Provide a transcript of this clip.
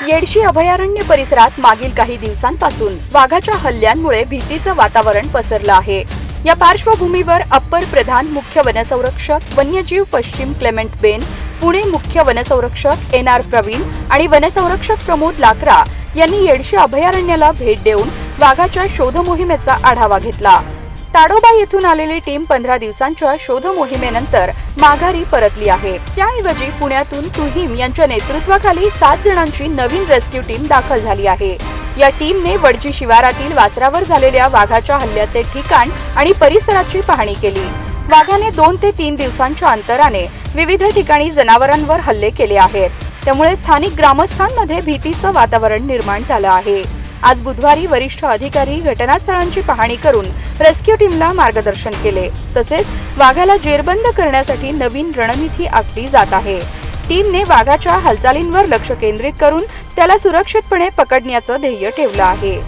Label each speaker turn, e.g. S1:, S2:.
S1: येडशी अभयारण्य परिसरात मागील काही दिवसांपासून वाघाच्या हल्ल्यांमुळे भीतीचं वातावरण पसरलं आहे। या पार्श्वभूमीवर अप्पर प्रधान मुख्य वनसंरक्षक वन्यजीव पश्चिम क्लेमेंट बेन, पुणे मुख्य वनसंरक्षक NR प्रवीण आणि वनसंरक्षक प्रमोद लाकरा यांनी येडशी अभयारण्याला भेट देऊन वाघाच्या शोध मोहिमेचा आढावा घेतला। ताडोबा येथून आलेली टीम 15 दिवसांच्या शोध मोहिमेनंतर माघारी परतली आहे। त्याऐवजी पुण्यातून तुहीम यांच्या नेतृत्वाखाली 7 जणांची नवीन रेस्क्यू टीम दाखल झाली आहे। या टीमने वडजी शिवारातील वासरावर झालेल्या वाघाच्या हल्ल्याचे ठिकाण आणि परिसराची पाहणी केली। वाघाने 2 ते 3 दिवसांच्या अंतराने विविध ठिकाणी जनावरांवर हल्ले केले आहेत, त्यामुळे स्थानिक ग्रामस्थांमध्ये भीतीचं वातावरण निर्माण झालं आहे। आज बुधवारी वरिष्ठ अधिकारी घटनास्थळांची पाहणी करून रेस्क्यू टीमला मार्गदर्शन केले। तसेच वाघाला जेरबंद करण्यासाठी नवीन रणनीती आखली जात आहे। टीमने वाघाच्या हालचालींवर लक्ष केंद्रित करून त्याला सुरक्षितपणे पकडण्याचं ध्येय ठेवलं आहे।